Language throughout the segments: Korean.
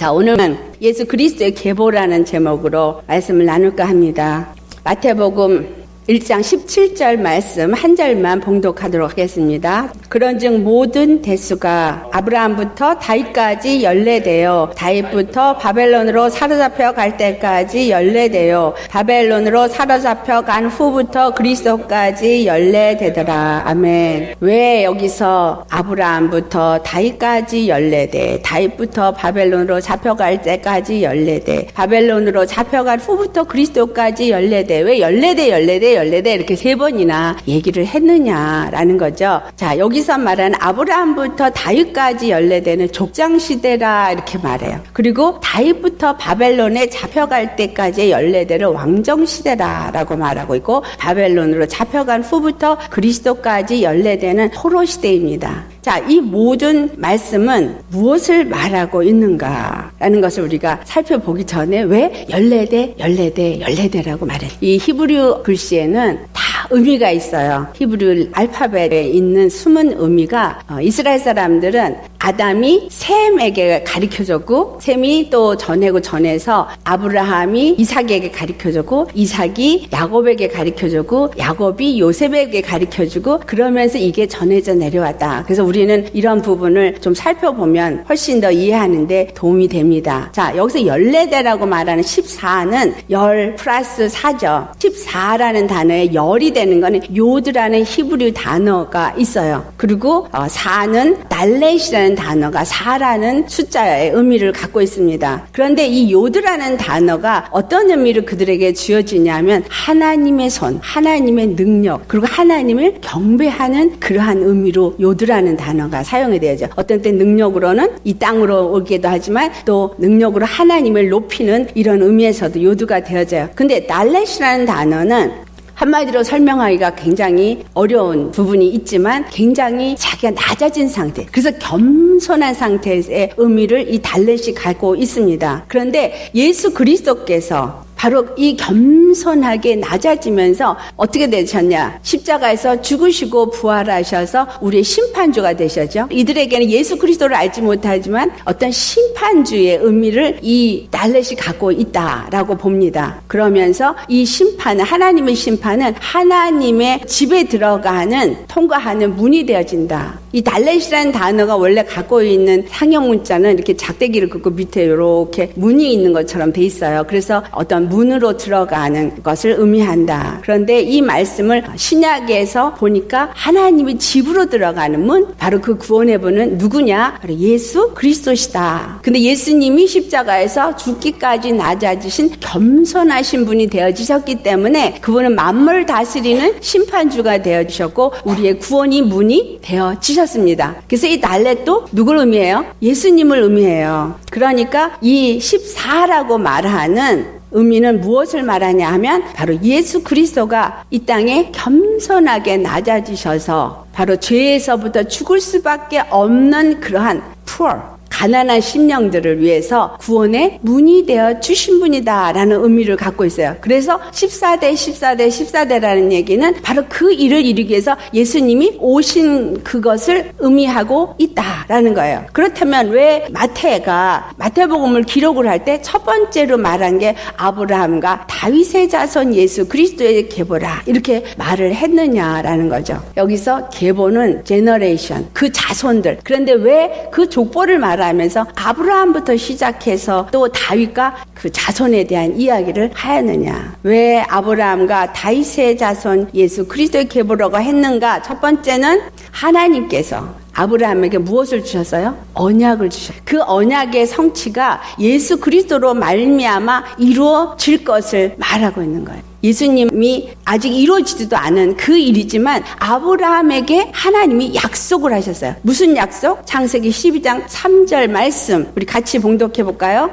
자, 오늘은 예수 그리스도의 계보라는 제목으로 말씀을 나눌까 합니다. 마태복음 1장 17절 말씀 한 절만 봉독하도록 하겠습니다. 그런즉 모든 대수가 아브라함부터 다윗까지 연례되어 다윗부터 바벨론으로 사로잡혀 갈 때까지 연례되어 바벨론으로 사로잡혀 간 후부터 그리스도까지 연례되더라. 아멘. 왜 여기서 아브라함부터 다윗까지 연례돼? 다윗부터 바벨론으로 잡혀갈 때까지 연례돼. 바벨론으로 잡혀간 후부터 그리스도까지 연례돼. 왜 연례돼 이렇게 세 번이나 얘기를 했느냐라는 거죠. 자, 여기서 말하는 아브라함부터 다윗까지 연례되는 족장시대라 이렇게 말해요. 그리고 다윗부터 바벨론에 잡혀갈 때까지 연례되는 왕정시대라라고 말하고 있고, 바벨론으로 잡혀간 후부터 그리스도까지 연례되는 포로시대입니다. 자, 이 모든 말씀은 무엇을 말하고 있는가라는 것을 우리가 살펴보기 전에 왜 연례되라고 말해요. 이 히브리 글씨에는 다 의미가 있어요. 히브리 알파벳에 있는 숨은 의미가 이스라엘 사람들은 아담이 셈에게 가르쳐줬고, 셈이 또 전해서 아브라함이 이삭에게 가르쳐주고, 이삭이 야곱에게 가르쳐주고, 야곱이 요셉에게 가르쳐주고, 그러면서 이게 전해져 내려왔다. 그래서 우리는 이런 부분을 좀 살펴보면 훨씬 더 이해하는데 도움이 됩니다. 자, 여기서 연례대라고 말하는 14는 열 플러스 4죠. 14라는 단어에 열이 되는 거는 요드라는 히브리 단어가 있어요. 그리고 4는 날렛이라는 단어가 4라는 숫자의 의미를 갖고 있습니다. 그런데 이 요드라는 단어가 어떤 의미를 그들에게 주어지냐면 하나님의 손, 하나님의 능력, 그리고 하나님을 경배하는 그러한 의미로 요드라는 단어가 사용이 되죠. 어떤 때 능력으로는 이 땅으로 오기도 하지만 또 능력으로 하나님을 높이는 이런 의미에서도 요드가 되어져요. 근데 날렛이라는 단어는 한마디로 설명하기가 굉장히 어려운 부분이 있지만 굉장히 자기가 낮아진 상태, 그래서 겸손한 상태의 의미를 이 달렛이 갖고 있습니다. 그런데 예수 그리스도께서 바로 이 겸손하게 낮아지면서 어떻게 되셨냐? 십자가에서 죽으시고 부활하셔서 우리의 심판주가 되셨죠. 이들에게는 예수 그리스도를 알지 못하지만 어떤 심판주의 의미를 이 날렛이 갖고 있다라고 봅니다. 그러면서 이 심판은, 하나님의 심판은 하나님의 집에 들어가는, 통과하는 문이 되어진다. 이 날렛이라는 단어가 원래 갖고 있는 상형 문자는 이렇게 작대기를 긋고 밑에 이렇게 문이 있는 것처럼 돼 있어요. 그래서 어떤 문으로 들어가는 것을 의미한다. 그런데 이 말씀을 신약에서 보니까 하나님의 집으로 들어가는 문, 바로 그 구원의 문은 누구냐? 바로 예수 그리스도시다. 근데 예수님이 십자가에서 죽기까지 낮아지신 겸손하신 분이 되어지셨기 때문에 그분은 만물을 다스리는 심판주가 되어주셨고 우리의 구원이 문이 되어지셨습니다. 그래서 이 날렛도 누굴 의미해요? 예수님을 의미해요. 그러니까 이 14라고 말하는 의미는 무엇을 말하냐 하면 바로 예수 그리스도가 이 땅에 겸손하게 낮아지셔서 바로 죄에서부터 죽을 수밖에 없는 그러한 가난한 심령들을 위해서 구원의 문이 되어 주신 분이다라는 의미를 갖고 있어요. 그래서 14대라는 얘기는 바로 그 일을 이루기 위해서 예수님이 오신 그것을 의미하고 있다라는 거예요. 그렇다면 왜 마태복음을 기록을 할 때 첫 번째로 말한 게 아브라함과 다윗의 자손 예수 그리스도의 계보라 이렇게 말을 했느냐라는 거죠. 여기서 계보는 제너레이션, 그 자손들. 그런데 왜 그 족보를 말하면서 아브라함부터 시작해서 또 다윗과 그 자손에 대한 이야기를 하였느냐? 왜 아브라함과 다윗의 자손 예수 그리스도의 계보라고 했는가? 첫 번째는 하나님께서 아브라함에게 무엇을 주셨어요? 언약을 주셨어요. 그 언약의 성취가 예수 그리스도로 말미암아 이루어질 것을 말하고 있는 거예요. 예수님이 아직 이루어지지도 않은 그 일이지만 아브라함에게 하나님이 약속을 하셨어요. 무슨 약속? 창세기 12장 3절 말씀 우리 같이 봉독해 볼까요?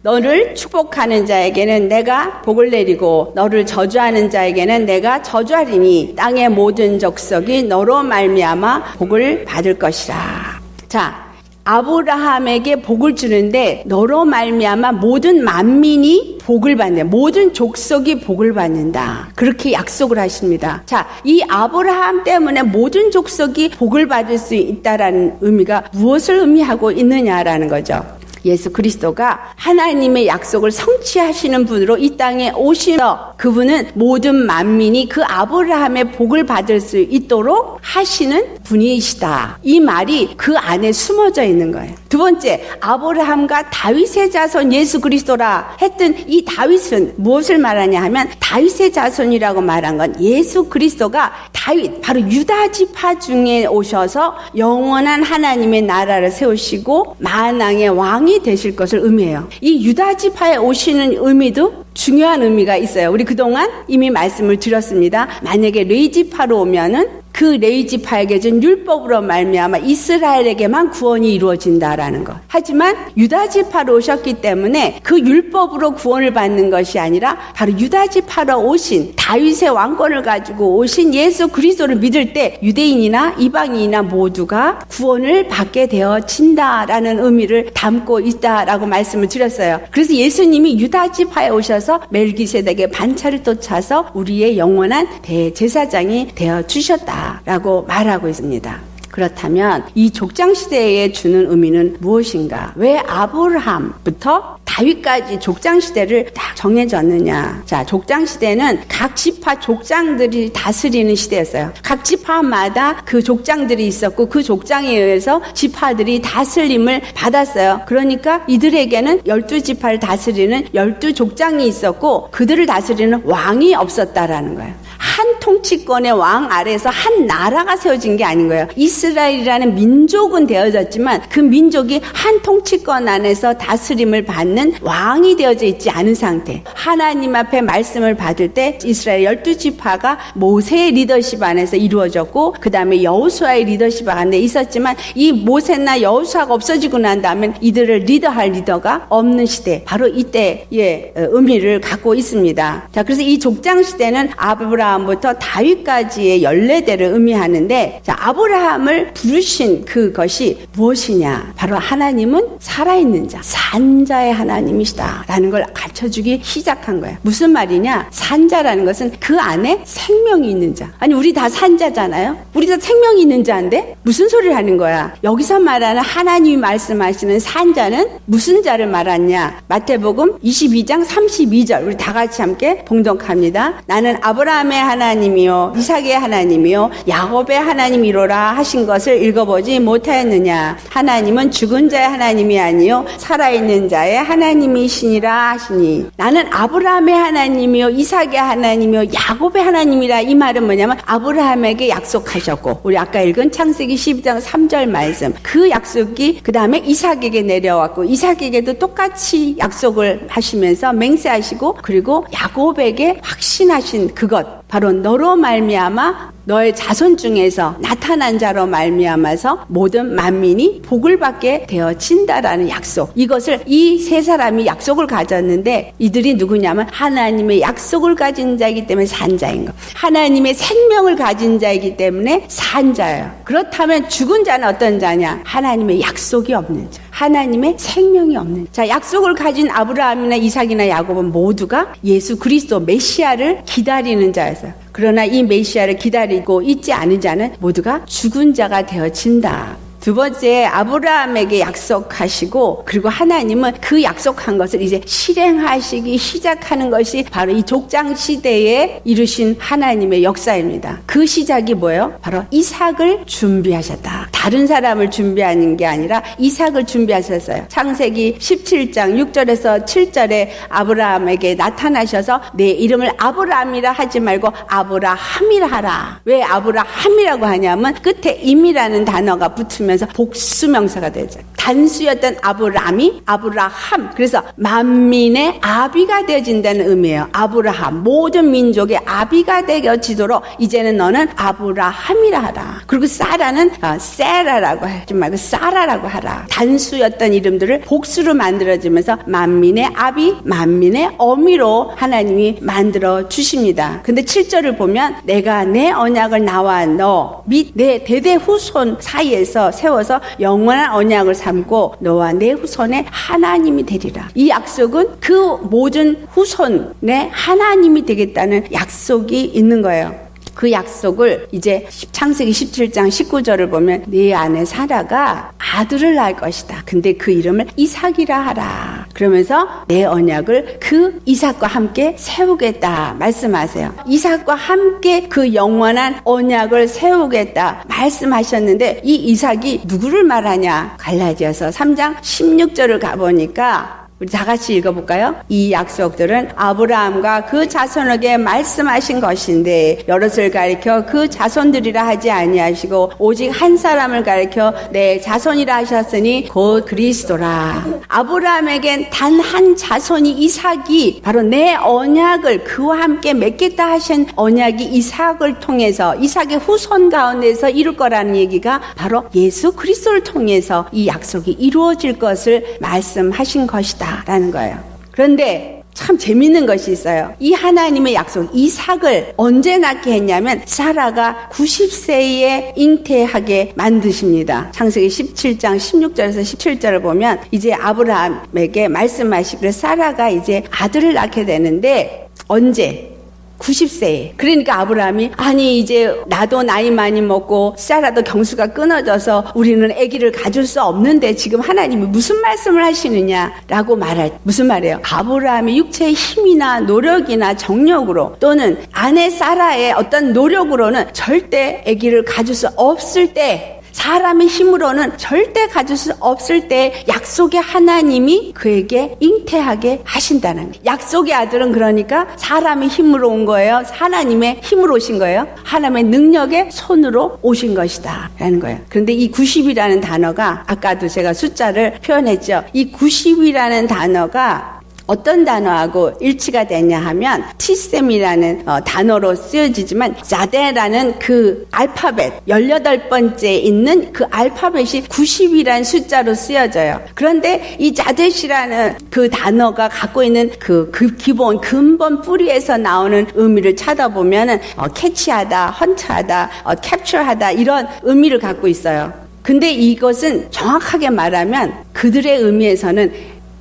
너를 축복하는 자에게는 내가 복을 내리고 너를 저주하는 자에게는 내가 저주하리니 땅의 모든 족속이 너로 말미암아 복을 받을 것이라. 자, 아브라함에게 복을 주는데 너로 말미암아 모든 만민이 복을 받네. 모든 족속이 복을 받는다. 그렇게 약속을 하십니다. 자, 이 아브라함 때문에 모든 족속이 복을 받을 수 있다라는 의미가 무엇을 의미하고 있느냐라는 거죠. 예수 그리스도가 하나님의 약속을 성취하시는 분으로 이 땅에 오시어 그분은 모든 만민이 그 아브라함의 복을 받을 수 있도록 하시는 분이시다. 이 말이 그 안에 숨어져 있는 거예요. 두 번째, 아브라함과 다윗의 자손 예수 그리스도라 했던 이 다윗은 무엇을 말하냐 하면 다윗의 자손이라고 말한 건 예수 그리스도가 다윗, 바로 유다 지파 중에 오셔서 영원한 하나님의 나라를 세우시고 만왕의 왕이 되실 것을 의미해요. 이 유다 지파에 오시는 의미도 중요한 의미가 있어요. 우리 그동안 이미 말씀을 드렸습니다. 만약에 레위 지파로 오면은 그 레위 지파에게 준 율법으로 말미암아 이스라엘에게만 구원이 이루어진다라는 것. 하지만 유다 지파로 오셨기 때문에 그 율법으로 구원을 받는 것이 아니라 바로 유다 지파로 오신 다윗의 왕권을 가지고 오신 예수 그리스도를 믿을 때 유대인이나 이방인이나 모두가 구원을 받게 되어진다라는 의미를 담고 있다라고 말씀을 드렸어요. 그래서 예수님이 유다 지파에 오셔서 멜기세덱의 반차를 쫓아서 우리의 영원한 대제사장이 되어 주셨다 라고 말하고 있습니다. 그렇다면 이 족장시대에 주는 의미는 무엇인가? 왜 아브라함부터 다윗까지 족장시대를 딱 정해졌느냐? 자, 족장시대는 각 지파 족장들이 다스리는 시대였어요. 각 지파마다 그 족장들이 있었고 그 족장에 의해서 지파들이 다스림을 받았어요. 그러니까 이들에게는 12지파를 다스리는 12족장이 있었고 그들을 다스리는 왕이 없었다라는 거예요. 한 통치권의 왕 아래에서 한 나라가 세워진 게 아닌 거예요. 이스라엘이라는 민족은 되어졌지만 그 민족이 한 통치권 안에서 다스림을 받는 왕이 되어져 있지 않은 상태. 하나님 앞에 말씀을 받을 때 이스라엘 12지파가 모세의 리더십 안에서 이루어졌고 그 다음에 여호수아의 리더십 안에 있었지만 이 모세나 여호수아가 없어지고 난 다음에 이들을 리더할 리더가 없는 시대. 바로 이때의 의미를 갖고 있습니다. 자, 그래서 이 족장 시대는 아브라함부터 다윗까지의 14대를 의미하는데, 자, 아브라함을 부르신 그것이 무엇이냐? 바로 하나님은 살아있는 자, 산자의 하나님이시다라는 걸 가르쳐주기 시작한 거예요. 무슨 말이냐? 산자라는 것은 그 안에 생명이 있는 자. 아니, 우리 다 산자잖아요? 우리 다 생명이 있는 자인데 무슨 소리를 하는 거야? 여기서 말하는 하나님이 말씀하시는 산자는 무슨 자를 말하냐? 마태복음 22장 32절 우리 다 같이 함께 봉독합니다. 나는 아브라함의 하나님이요 이삭의 하나님이요 야곱의 하나님이로라 하신 것을 읽어보지 못하였느냐? 하나님은 죽은 자의 하나님이 아니요 살아있는 자의 하나님이시니라 하시니, 나는 아브라함의 하나님이요 이삭의 하나님이요 야곱의 하나님이라. 이 말은 뭐냐면 아브라함에게 약속하셨고, 우리 아까 읽은 창세기 12장 3절 말씀, 그 약속이 그 다음에 이삭에게 내려왔고 이삭에게도 똑같이 약속을 하시면서 맹세하시고, 그리고 야곱에게 확신하신 그것, 바로 너로 말미암아 너의 자손 중에서 나타난 자로 말미암아서 모든 만민이 복을 받게 되어진다라는 약속. 이것을 이 세 사람이 약속을 가졌는데, 이들이 누구냐면 하나님의 약속을 가진 자이기 때문에 산자인 거, 하나님의 생명을 가진 자이기 때문에 산자예요. 그렇다면 죽은 자는 어떤 자냐? 하나님의 약속이 없는 자, 하나님의 생명이 없는 자. 약속을 가진 아브라함이나 이삭이나 야곱은 모두가 예수 그리스도 메시아를 기다리는 자였어요. 그러나 이 메시아를 기다리고 있지 않은 자는 모두가 죽은 자가 되어진다. 두 번째, 아브라함에게 약속하시고, 그리고 하나님은 그 약속한 것을 이제 실행하시기 시작하는 것이 바로 이 족장 시대에 이루신 하나님의 역사입니다. 그 시작이 뭐예요? 바로 이삭을 준비하셨다. 다른 사람을 준비하는 게 아니라 이삭을 준비하셨어요. 창세기 17장 6절에서 7절에 아브라함에게 나타나셔서 내 이름을 아브라함이라 하지 말고 아브라함이라 하라. 왜 아브라함이라고 하냐면 끝에 임이라는 단어가 붙으면 복수명사가 되죠. 단수였던 아브라함이 아브라함, 그래서 만민의 아비가 되어진다는 의미예요. 아브라함, 모든 민족의 아비가 되어지도록 이제는 너는 아브라함이라 하라. 그리고 사라는 세라라고 하지 말고 사라라고 하라. 단수였던 이름들을 복수로 만들어지면서 만민의 아비, 만민의 어미로 하나님이 만들어 주십니다. 근데 7절을 보면 내가 내 언약을 나와 너 및 내 대대 후손 사이에서 세워서 영원한 언약을 삼고 너와 내 후손의 하나님이 되리라. 이 약속은 그 모든 후손의 하나님이 되겠다는 약속이 있는 거예요. 그 약속을 이제 창세기 17장 19절을 보면 네 아내 사라가 아들을 낳을 것이다. 근데 그 이름을 이삭이라 하라. 그러면서 내 언약을 그 이삭과 함께 세우겠다 말씀하세요. 이삭과 함께 그 영원한 언약을 세우겠다 말씀하셨는데 이 이삭이 누구를 말하냐? 갈라디아서 3장 16절을 가보니까 우리 다 같이 읽어볼까요? 이 약속들은 아브라함과 그 자손에게 말씀하신 것인데 여럿을 가리켜 그 자손들이라 하지 아니하시고 오직 한 사람을 가리켜 내 자손이라 하셨으니 곧 그리스도라. 아브라함에겐 단 한 자손이 이삭이 바로 내 언약을 그와 함께 맺겠다 하신 언약이 이삭을 통해서 이삭의 후손 가운데서 이룰 거라는 얘기가 바로 예수 그리스도를 통해서 이 약속이 이루어질 것을 말씀하신 것이다 라는 거예요. 그런데 참 재밌는 것이 있어요. 이 하나님의 약속 이삭을 언제 낳게 했냐면 사라가 90세에 잉태하게 만드십니다. 창세기 17장 16절에서 17절을 보면 이제 아브라함에게 말씀하시기를 사라가 이제 아들을 낳게 되는데 언제? 90세에. 그러니까 아브라함이 아니 이제 나도 나이 많이 먹고 사라도 경수가 끊어져서 우리는 아기를 가질 수 없는데 지금 하나님이 무슨 말씀을 하시느냐라고 말할 무슨 말이에요? 아브라함의 육체의 힘이나 노력이나 정력으로 또는 아내 사라의 어떤 노력으로는 절대 아기를 가질 수 없을 때 사람의 힘으로는 절대 가질 수 없을 때 약속의 하나님이 그에게 잉태하게 하신다는 거예요. 약속의 아들은 그러니까 사람의 힘으로 온 거예요. 하나님의 힘으로 오신 거예요. 하나님의 능력의 손으로 오신 것이다 라는 거예요. 그런데 이 90이라는 단어가 아까도 제가 숫자를 표현했죠. 이 90이라는 단어가 어떤 단어하고 일치가 되냐 하면 티셈이라는 단어로 쓰여지지만 자데라는 그 알파벳 18번째 있는 그 알파벳이 90이라는 숫자로 쓰여져요. 그런데 이 자데시라는 그 단어가 갖고 있는 그 기본 근본 뿌리에서 나오는 의미를 찾아보면 캐치하다, 헌트하다, 캡처하다 이런 의미를 갖고 있어요. 근데 이것은 정확하게 말하면 그들의 의미에서는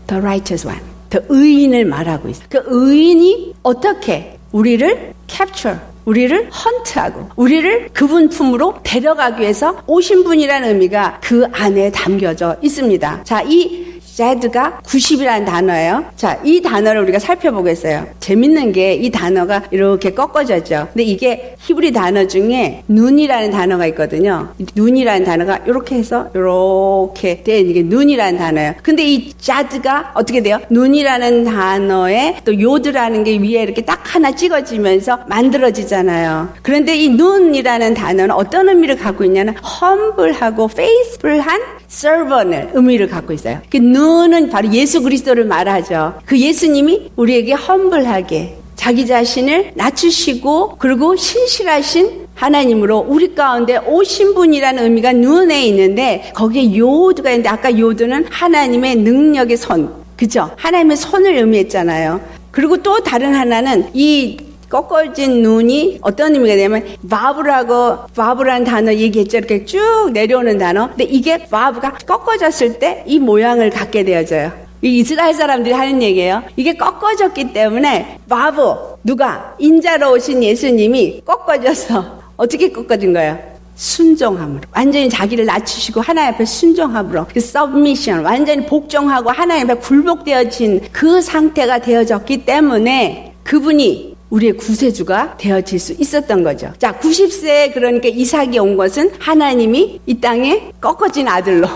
the righteous one, 그 의인을 말하고 있어요. 그 의인이 어떻게 우리를 캡처, 우리를 헌트하고 우리를 그분 품으로 데려가기 위해서 오신 분이라는 의미가 그 안에 담겨져 있습니다. 자, 이 제드가 90이라는 단어예요. 자, 이 단어를 우리가 살펴보겠어요. 재밌는 게 이 단어가 이렇게 꺾어졌죠. 근데 이게 히브리 단어 중에 눈이라는 단어가 있거든요. 눈이라는 단어가 이렇게 해서 이렇게 된 이게 눈이라는 단어예요. 근데 이 자드가 어떻게 돼요? 눈이라는 단어에 또 요드라는 게 위에 이렇게 딱 하나 찍어지면서 만들어지잖아요. 그런데 이 눈이라는 단어는 어떤 의미를 갖고 있냐면 험블하고 페이스풀한 서번의 의미를 갖고 있어요. 그 눈은 바로 예수 그리스도를 말하죠. 그 예수님이 우리에게 험블하게 자기 자신을 낮추시고 그리고 신실하신 하나님으로 우리 가운데 오신 분이라는 의미가 눈에 있는데 거기에 요드가 있는데 아까 요드는 하나님의 능력의 손, 그죠? 하나님의 손을 의미했잖아요. 그리고 또 다른 하나는 이 꺾어진 눈이 어떤 의미가 되냐면 바브라는 단어 얘기했죠. 이렇게 쭉 내려오는 단어. 근데 이게 바브가 꺾어졌을 때 이 모양을 갖게 되어져요. 이 이스라엘 사람들이 하는 얘기예요. 이게 꺾어졌기 때문에 바브, 누가? 인자로 오신 예수님이 꺾어져서 어떻게 꺾어진 거예요? 순종함으로. 완전히 자기를 낮추시고 하나님 앞에 순종함으로. 그 submission, 완전히 복종하고 하나님 앞에 굴복되어진 그 상태가 되어졌기 때문에 그분이 우리의 구세주가 되어질 수 있었던 거죠. 자, 90세에 그러니까 이삭이 온 것은 하나님이 이 땅에 꺾어진 아들로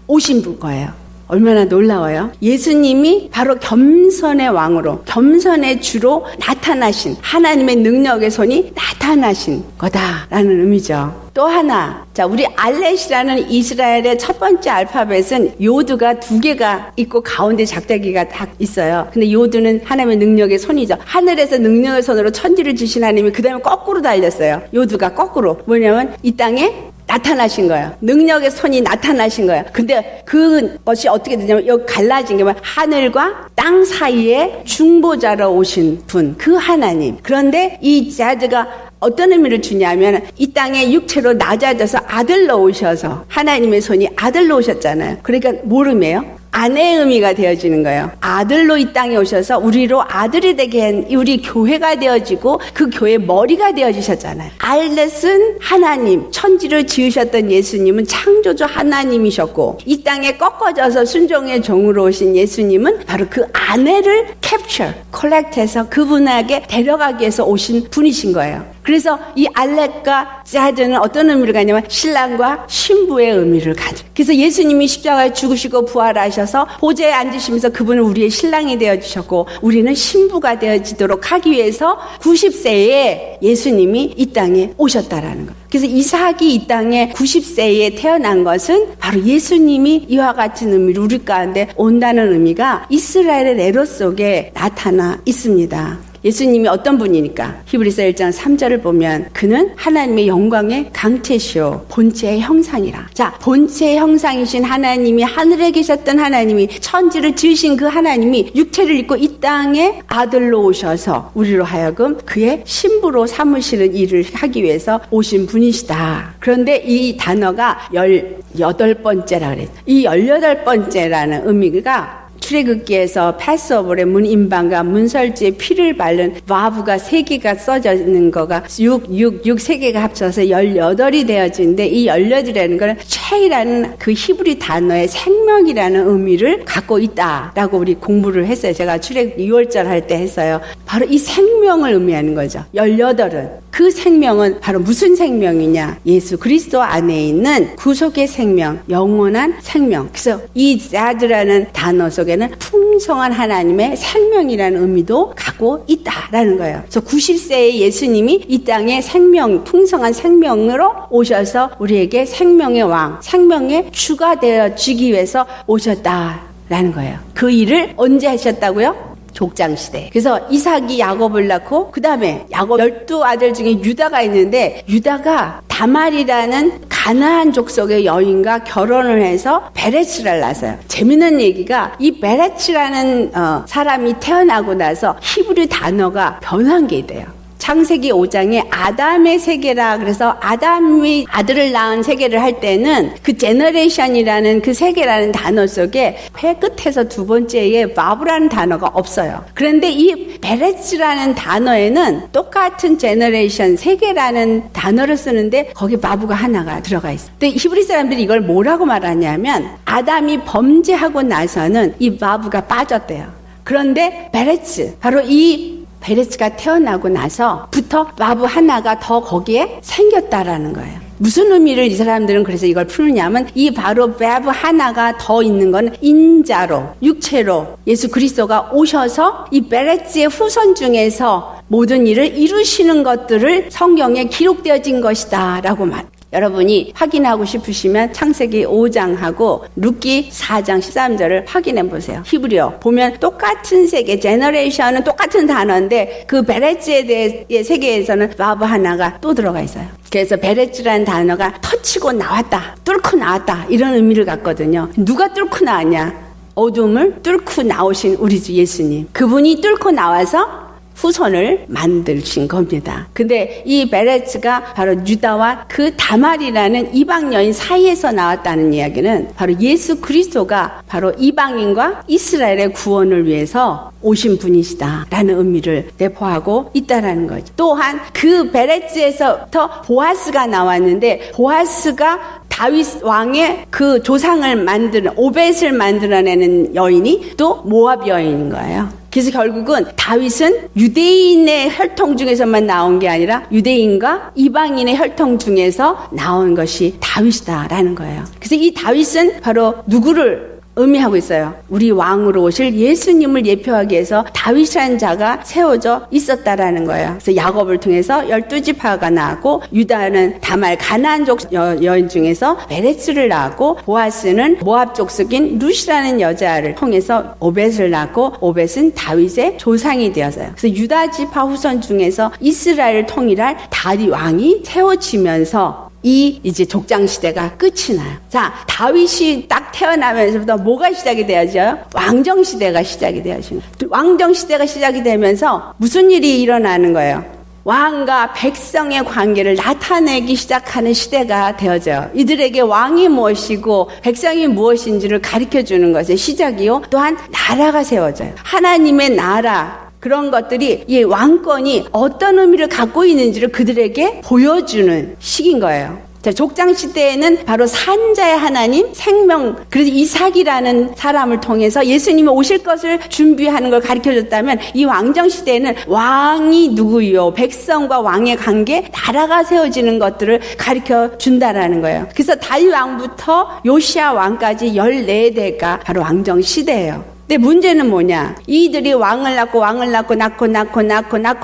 오신 거예요. 얼마나 놀라워요. 예수님이 바로 겸손의 왕으로, 겸손의 주로 나타나신 하나님의 능력의 손이 나타나신 거다라는 의미죠. 또 하나, 자, 우리 알렛이라는 이스라엘의 첫 번째 알파벳은 요드가 2개가 있고 가운데 작대기가 딱 있어요. 근데 요드는 하나님의 능력의 손이죠. 하늘에서 능력의 손으로 천지를 주신 하나님이 그 다음에 거꾸로 달렸어요. 요드가 거꾸로. 뭐냐면 이 땅에 나타나신 거예요. 능력의 손이 나타나신 거예요. 근데 그것이 어떻게 되냐면 여기 갈라진 게 하늘과 땅 사이에 중보자로 오신 분, 그 하나님. 그런데 이 자드가 어떤 의미를 주냐면 이 땅에 육체로 낮아져서 아들로 오셔서 하나님의 손이 아들로 오셨잖아요. 그러니까 뭘 의미해요? 아내의 의미가 되어지는 거예요. 아들로 이 땅에 오셔서 우리로 아들이 되게 한 우리 교회가 되어지고 그 교회의 머리가 되어주셨잖아요. 알렛은 하나님, 천지를 지으셨던 예수님은 창조주 하나님이셨고 이 땅에 꺾어져서 순종의 종으로 오신 예수님은 바로 그 아내를 capture, collect해서 그분에게 데려가기 위해서 오신 분이신 거예요. 그래서 이 알렛과 자드는 어떤 의미를 가냐면 신랑과 신부의 의미를 가져. 그래서 예수님이 십자가에 죽으시고 부활하셔서 보좌에 앉으시면서 그분은 우리의 신랑이 되어주셨고 우리는 신부가 되어지도록 하기 위해서 90세에 예수님이 이 땅에 오셨다라는 거. 그래서 이삭이 이 땅에 90세에 태어난 것은 바로 예수님이 이와 같은 의미로 우리 가운데 온다는 의미가 이스라엘의 레로 속에 나타나 있습니다. 예수님이 어떤 분이니까 히브리서 1장 3절을 보면 그는 하나님의 영광의 강태시오 본체의 형상이라. 자, 본체의 형상이신 하나님이 하늘에 계셨던 하나님이 천지를 지으신 그 하나님이 육체를 입고 이 땅에 아들로 오셔서 우리로 하여금 그의 신부로 삼으시는 일을 하기 위해서 오신 분이시다. 그런데 이 단어가 18번째라 그랬죠. 이 18번째라는 의미가 출애굽기에서 패스오버의 문임반과 문설주에 피를 바른 와부가 3개가 써져 있는 거가 3개가 합쳐서 18이 되어지는데 이 18이라는 거는 최이라는 그 히브리 단어의 생명이라는 의미를 갖고 있다라고 우리 공부를 했어요. 제가 출애굽기 2월절 할 때 했어요. 바로 이 생명을 의미하는 거죠. 18은. 그 생명은 바로 무슨 생명이냐? 예수 그리스도 안에 있는 구속의 생명, 영원한 생명. 그래서 이 자드라는 단어 속에는 풍성한 하나님의 생명이라는 의미도 갖고 있다라는 거예요. 그래서 90세의 예수님이 이 땅에 생명, 풍성한 생명으로 오셔서 우리에게 생명의 왕, 생명의 주가 되어주기 위해서 오셨다라는 거예요. 그 일을 언제 하셨다고요? 족장시대. 그래서 이삭이 야곱을 낳고 그 다음에 야곱 12아들 중에 유다가 있는데 유다가 다말이라는 가나안 족속의 여인과 결혼을 해서 베레츠를 낳았어요. 재밌는 얘기가 이 베레츠라는 사람이 태어나고 나서 히브리 단어가 변한 게 있대요. 창세기 5장에 아담의 세계라 그래서 아담이 아들을 낳은 세계를 할 때는 그 제너레이션이라는 그 세계라는 단어 속에 회 끝에서 두 번째에 바브라는 단어가 없어요. 그런데 이 베레츠라는 단어에는 똑같은 제너레이션 세계라는 단어를 쓰는데 거기 바브가 하나가 들어가 있어요. 근데 히브리 사람들이 이걸 뭐라고 말하냐면 아담이 범죄하고 나서는 이 바브가 빠졌대요. 그런데 베레츠 바로 이 베레츠가 태어나고 나서부터 바브 하나가 더 거기에 생겼다라는 거예요. 무슨 의미를 이 사람들은 그래서 이걸 푸느냐면 이 바로 바브 하나가 더 있는 건 인자로, 육체로 예수 그리스도가 오셔서 이 베레츠의 후손 중에서 모든 일을 이루시는 것들을 성경에 기록되어진 것이다 라고 말. 여러분이 확인하고 싶으시면 창세기 5장하고 룻기 4장 13절을 확인해 보세요. 히브리어 보면 똑같은 세계, 제너레이션은 똑같은 단어인데 그 베레츠에 대해 세계에서는 바브 하나가 또 들어가 있어요. 그래서 베레츠라는 단어가 터치고 나왔다, 뚫고 나왔다 이런 의미를 갖거든요. 누가 뚫고 나왔냐? 어둠을 뚫고 나오신 우리 주 예수님. 그분이 뚫고 나와서 후손을 만드신 겁니다. 근데 이 베레츠가 바로 유다와 그 다말이라는 이방 여인 사이에서 나왔다는 이야기는 바로 예수 그리스도가 바로 이방인과 이스라엘의 구원을 위해서 오신 분이시다라는 의미를 내포하고 있다라는 거죠. 또한 그 베레츠에서부터 보아스가 나왔는데 보아스가 다윗 왕의 그 조상을 오벳을 만들어내는 여인이 또 모압 여인인 거예요. 그래서 결국은 다윗은 유대인의 혈통 중에서만 나온 게 아니라 유대인과 이방인의 혈통 중에서 나온 것이 다윗이다라는 거예요. 그래서 이 다윗은 바로 누구를 의미하고 있어요. 우리 왕으로 오실 예수님을 예표하기 위해서 다윗이라는 자가 세워져 있었다라는 거예요. 그래서 야곱을 통해서 12지파가 나왔고 유다는 다말 가나안족 여인 중에서 베레츠를 낳았고 보아스는 모압 족속인 룻이라는 여자를 통해서 오벳을 낳고 오벳은 다윗의 조상이 되었어요. 그래서 유다 지파 후손 중에서 이스라엘을 통일할 다윗 왕이 세워지면서 이제 족장 시대가 끝이 나요. 자, 다윗이 딱 태어나면서부터 뭐가 시작이 되어져요? 왕정 시대가 시작이 되어지는. 왕정 시대가 시작이 되면서 무슨 일이 일어나는 거예요? 왕과 백성의 관계를 나타내기 시작하는 시대가 되어져요. 이들에게 왕이 무엇이고 백성이 무엇인지를 가르쳐주는 것의 시작이요. 또한 나라가 세워져요. 하나님의 나라, 그런 것들이 이 왕권이 어떤 의미를 갖고 있는지를 그들에게 보여주는 시기인 거예요. 자, 족장 시대에는 바로 산자의 하나님, 생명, 그래서 이삭이라는 사람을 통해서 예수님이 오실 것을 준비하는 걸 가르쳐줬다면, 이 왕정 시대에는 왕이 누구요, 백성과 왕의 관계, 나라가 세워지는 것들을 가르쳐준다라는 거예요. 그래서 다윗 왕부터 요시야 왕까지 14대가 바로 왕정 시대예요. 근데 문제는 뭐냐? 이들이 왕을 낳고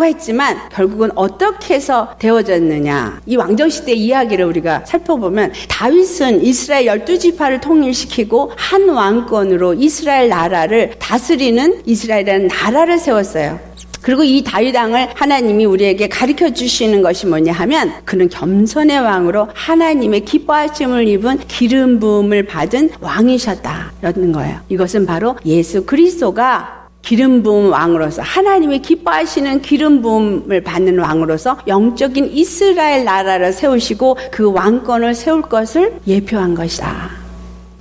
했지만 결국은 어떻게 해서 되어졌느냐? 이 왕정시대 이야기를 우리가 살펴보면, 다윗은 이스라엘 12지파를 통일시키고 한 왕권으로 이스라엘 나라를 다스리는 이스라엘이라는 나라를 세웠어요. 그리고 이 다윗 왕을 하나님이 우리에게 가르쳐 주시는 것이 뭐냐 하면, 그는 겸손의 왕으로 하나님의 기뻐하심을 입은 기름 부음을 받은 왕이셨다라는 거예요. 이것은 바로 예수 그리스도가 기름 부음 왕으로서, 하나님이 기뻐하시는 기름 부음을 받는 왕으로서 영적인 이스라엘 나라를 세우시고 그 왕권을 세울 것을 예표한 것이다.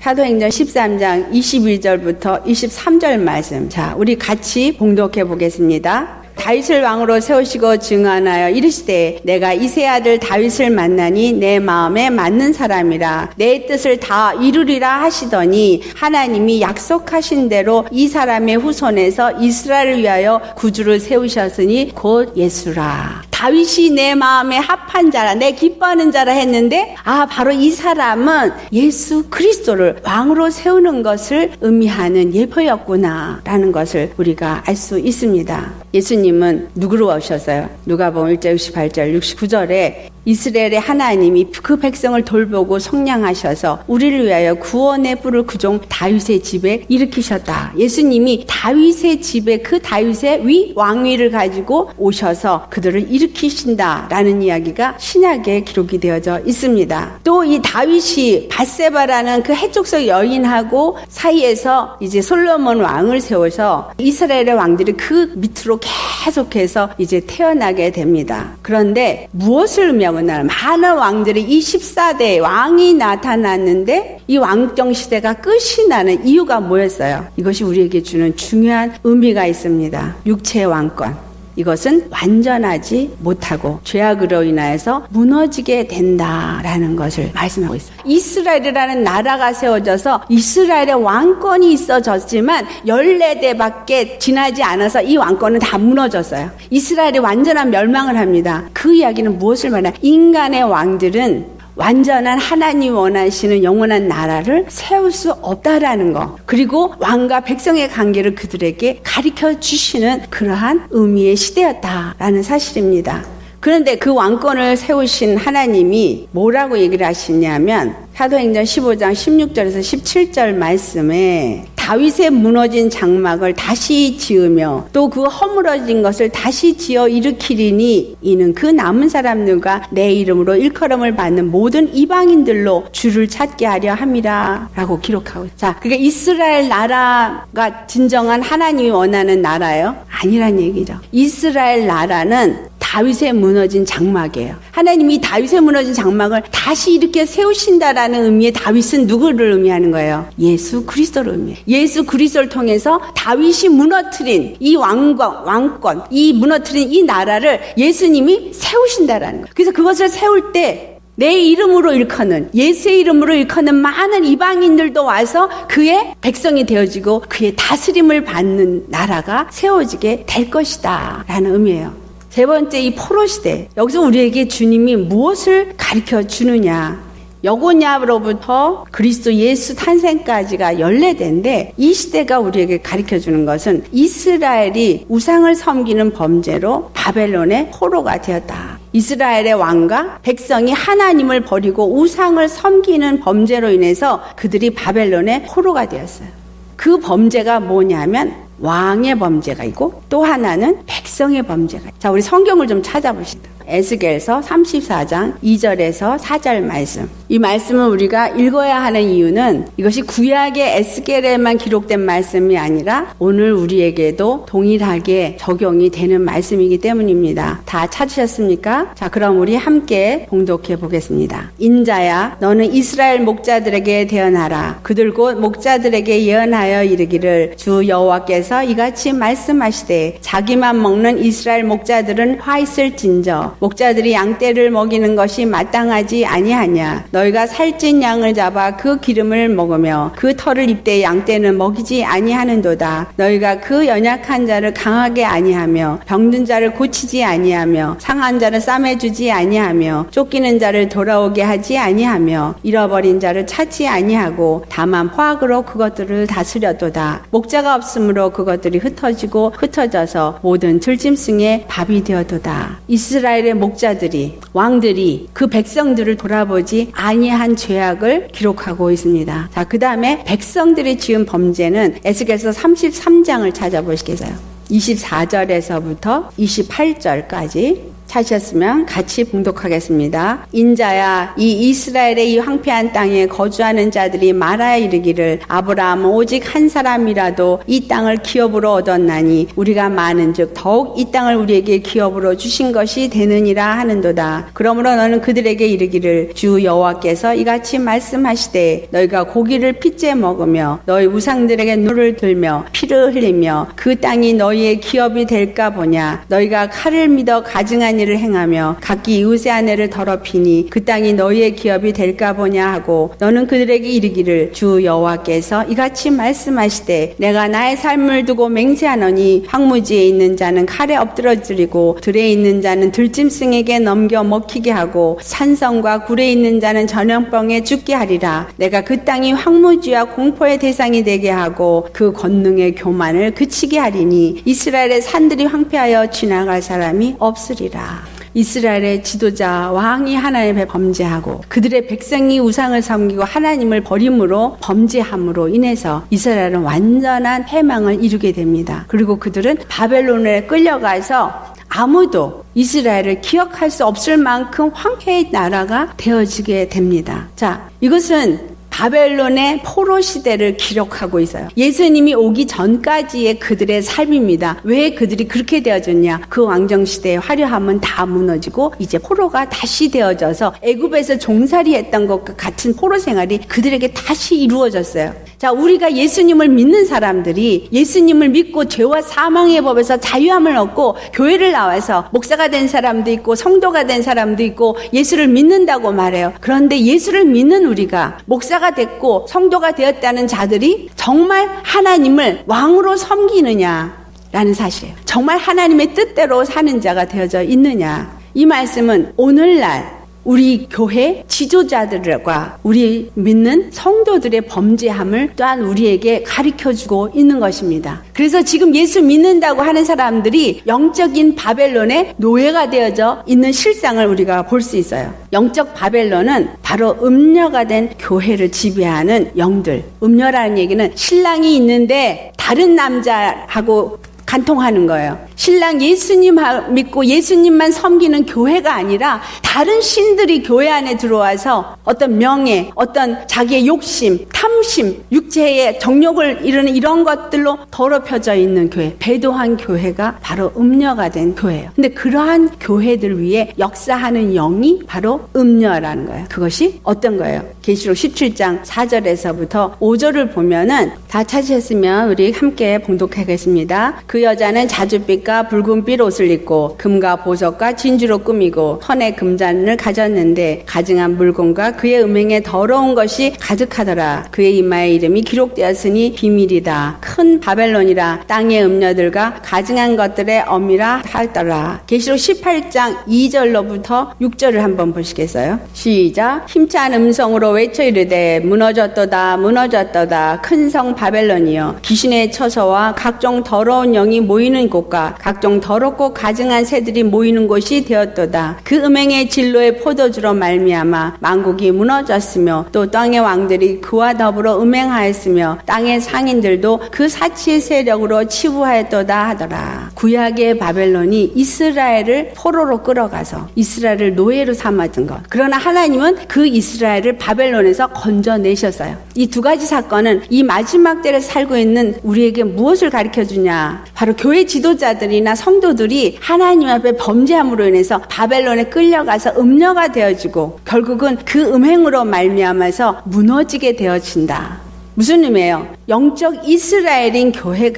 사도행전 13장 21절부터 23절 말씀. 자, 우리 같이 봉독해 보겠습니다. 다윗을 왕으로 세우시고 증언하여 이르시되, 내가 이새 아들 다윗을 만나니 내 마음에 맞는 사람이라, 내 뜻을 다 이루리라 하시더니, 하나님이 약속하신 대로 이 사람의 후손에서 이스라엘을 위하여 구주를 세우셨으니 곧 예수라. 다윗이 내 마음에 합한 자라, 내 기뻐하는 자라 했는데, 바로 이 사람은 예수 그리스도를 왕으로 세우는 것을 의미하는 예표였구나 라는 것을 우리가 알 수 있습니다. 예수님은 누구로 오셨어요? 누가복음 1장 68절 69절에 이스라엘의 하나님이 그 백성을 돌보고 속량하셔서 우리를 위하여 구원의 뿔을 그 종 다윗의 집에 일으키셨다. 예수님이 다윗의 집에, 그 다윗의 왕위를 가지고 오셔서 그들을 일으키신다라는 이야기가 신약에 기록이 되어져 있습니다. 또 이 다윗이 밧세바라는 그 해족속 여인하고 사이에서 이제 솔로몬 왕을 세워서 이스라엘의 왕들이 그 밑으로 계속해서 이제 태어나게 됩니다. 그런데 무엇을 의미하고 있냐면, 많은 왕들이 이 14대 왕이 나타났는데 이 왕정 시대가 끝이 나는 이유가 뭐였어요? 이것이 우리에게 주는 중요한 의미가 있습니다. 육체의 왕권. 이것은 완전하지 못하고 죄악으로 인하여서 무너지게 된다라는 것을 말씀하고 있습니다. 이스라엘이라는 나라가 세워져서 이스라엘의 왕권이 있어졌지만 14대밖에 지나지 않아서 이 왕권은 다 무너졌어요. 이스라엘이 완전한 멸망을 합니다. 그 이야기는 무엇을 말하냐? 인간의 왕들은 완전한 하나님 원하시는 영원한 나라를 세울 수 없다라는 거, 그리고 왕과 백성의 관계를 그들에게 가르쳐 주시는 그러한 의미의 시대였다라는 사실입니다. 그런데 그 왕권을 세우신 하나님이 뭐라고 얘기를 하시냐면, 사도행전 15장 16절에서 17절 말씀에 다윗의 무너진 장막을 다시 지으며 또 그 허물어진 것을 다시 지어 일으키리니, 이는 그 남은 사람들과 내 이름으로 일컬음을 받는 모든 이방인들로 주를 찾게 하려 함이라 라고 기록하고 있어요. 자, 그게 이스라엘 나라가 진정한 하나님이 원하는 나라예요? 아니란 얘기죠. 이스라엘 나라는 다윗의 무너진 장막이에요. 하나님이 다윗의 무너진 장막을 다시 이렇게 세우신다라는 의미의 다윗은 누구를 의미하는 거예요? 예수 그리스도를 의미해요. 예수 그리스도를 통해서 다윗이 무너뜨린 이 왕권, 이 무너뜨린 이 나라를 예수님이 세우신다라는 거예요. 그래서 그것을 세울 때 내 이름으로 일컫는, 예수의 이름으로 일컫는 많은 이방인들도 와서 그의 백성이 되어지고 그의 다스림을 받는 나라가 세워지게 될 것이다 라는 의미예요. 세 번째, 이 포로 시대. 여기서 우리에게 주님이 무엇을 가르쳐 주느냐? 여고냐로부터 그리스도 예수 탄생까지가 14대인데, 이 시대가 우리에게 가르쳐 주는 것은 이스라엘이 우상을 섬기는 범죄로 바벨론의 포로가 되었다. 이스라엘의 왕과 백성이 하나님을 버리고 우상을 섬기는 범죄로 인해서 그들이 바벨론의 포로가 되었어요. 그 범죄가 뭐냐면 왕의 범죄가 있고 또 하나는 백성의 범죄가 있어요. 자, 우리 성경을 좀 찾아봅시다. 에스겔서 34장 2절에서 4절 말씀. 이 말씀을 우리가 읽어야 하는 이유는 이것이 구약의 에스겔에만 기록된 말씀이 아니라 오늘 우리에게도 동일하게 적용이 되는 말씀이기 때문입니다. 다 찾으셨습니까? 자, 그럼 우리 함께 봉독해 보겠습니다. 인자야, 너는 이스라엘 목자들에게 대언하라. 그들 곧 목자들에게 예언하여 이르기를 주 여호와께서 이같이 말씀하시되 자기만 먹는 이스라엘 목자들은 화 있을진저 목자들이 양떼를 먹이는 것이 마땅하지 아니하냐. 너희가 살찐 양을 잡아 그 기름을 먹으며 그 털을 입되 양떼는 먹이지 아니하는도다. 너희가 그 연약한 자를 강하게 아니하며 병든 자를 고치지 아니하며 상한 자를 싸매주지 아니하며 쫓기는 자를 돌아오게 하지 아니하며 잃어버린 자를 찾지 아니하고 다만 포악으로 그것들을 다스렸도다. 목자가 없으므로 그것들이 흩어져서 모든 들짐승의 밥이 되었도다. 이스라엘의 목자들이 왕들이 그 백성들을 돌아보지 아니한 죄악을 기록하고 있습니다. 자, 그 다음에 백성들이 지은 범죄는 에스겔서 33장을 찾아보시겠어요? 24절에서부터 28절까지 찾으셨으면 같이 봉독하겠습니다. 인자야, 이 이스라엘의 이 황폐한 땅에 거주하는 자들이 말하여 이르기를 아브라함은 오직 한 사람이라도 이 땅을 기업으로 얻었나니 우리가 많은즉 더욱 이 땅을 우리에게 기업으로 주신 것이 되느니라 하는도다. 그러므로 너는 그들에게 이르기를 주 여호와께서 이같이 말씀하시되 너희가 고기를 핏째 먹으며 너희 우상들에게 눈을 들며 피를 흘리며 그 땅이 너희의 기업이 될까 보냐. 너희가 칼을 믿어 가증한 일을 행하며 각기 이웃의 아내를 더럽히니 그 땅이 너희의 기업이 될까 보냐 하고 너는 그들에게 이르기를 주 여호와께서 이같이 말씀하시되 내가 나의 삶을 두고 맹세하노니 황무지에 있는 자는 칼에 엎드러지리고 들에 있는 자는 들짐승에게 넘겨 먹히게 하고 산성과 굴에 있는 자는 전염병에 죽게 하리라. 내가 그 땅이 황무지와 공포의 대상이 되게 하고 그 권능의 교만을 그치게 하리니 이스라엘의 산들이 황폐하여 지나갈 사람이 없으리라. 이스라엘의 지도자 왕이 하나님의 범죄하고 그들의 백성이 우상을 섬기고 하나님을 버림으로 범죄함으로 인해서 이스라엘은 완전한 패망을 이루게 됩니다. 그리고 그들은 바벨론에 끌려가서 아무도 이스라엘을 기억할 수 없을 만큼 황폐의 나라가 되어지게 됩니다. 자, 이것은 바벨론의 포로 시대를 기록하고 있어요. 예수님이 오기 전까지의 그들의 삶입니다. 왜 그들이 그렇게 되어졌냐? 그 왕정 시대의 화려함은 다 무너지고 이제 포로가 다시 되어져서 애굽에서 종살이했던 것과 같은 포로 생활이 그들에게 다시 이루어졌어요. 자, 우리가 예수님을 믿는 사람들이 예수님을 믿고 죄와 사망의 법에서 자유함을 얻고 교회를 나와서 목사가 된 사람도 있고 성도가 된 사람도 있고 예수를 믿는다고 말해요. 그런데 예수를 믿는 우리가 목사가 됐고 성도가 되었다는 자들이 정말 하나님을 왕으로 섬기느냐라는 사실이에요. 정말 하나님의 뜻대로 사는 자가 되어져 있느냐. 이 말씀은 오늘날 우리 교회 지도자들과 우리 믿는 성도들의 범죄함을 또한 우리에게 가르쳐주고 있는 것입니다. 그래서 지금 예수 믿는다고 하는 사람들이 영적인 바벨론의 노예가 되어져 있는 실상을 우리가 볼 수 있어요. 영적 바벨론은 바로 음녀가 된 교회를 지배하는 영들. 음녀라는 얘기는 신랑이 있는데 다른 남자하고 간통하는 거예요. 신랑 예수님 믿고 예수님만 섬기는 교회가 아니라 다른 신들이 교회 안에 들어와서 어떤 명예, 어떤 자기의 욕심, 탐심, 육체의 정욕을 이루는 이런 것들로 더럽혀져 있는 교회, 배도한 교회가 바로 음녀가 된 교회예요. 근데 그러한 교회들 위에 역사하는 영이 바로 음녀라는 거예요. 그것이 어떤 거예요? 계시록 17장 4절에서부터 5절을 보면은 다 찾으셨으면 우리 함께 봉독하겠습니다. 그 여자는 자줏빛과 붉은빛 옷을 입고 금과 보석과 진주로 꾸미고 손에 금잔을 가졌는데 가증한 물건과 그의 음행에 더러운 것이 가득하더라. 그의 이마에 이름이 기록되었으니 비밀이다. 큰 바벨론이라 땅의 음녀들과 가증한 것들의 어미라 하더라. 계시록 18장 2절로부터 6절을 한번 보시겠어요? 시작. 힘찬 음성으로 외쳐 이르되 무너졌도다 무너졌도다 큰 성 바벨론이여 귀신의 처소와 각종 더러운 영이 백성이 모이는 곳과 각종 더럽고 가증한 새들이 모이는 곳이 되었도다. 그 음행의 진로의 포도주로 말미암아 만국이 무너졌으며 또 땅의 왕들이 그와 더불어 음행하였으며 땅의 상인들도 그 사치의 세력으로 치부하였도다 하더라. 구약의 바벨론이 이스라엘을 포로로 끌어가서 이스라엘을 노예로 삼아준 것. 그러나 하나님은 그 이스라엘을 바벨론에서 건져내셨어요. 이 두 가지 사건은 이 마지막 때를 살고 있는 우리에게 무엇을 가르쳐주냐? 바로 교회 지도자들이나 성도들이 하나님 앞에 범죄함으로 인해서 바벨론에 끌려가서 음녀가 되어지고 결국은 그 음행으로 말미암아서 무너지게 되어진다. 무슨 의미예요? 영적 이스라엘인 교회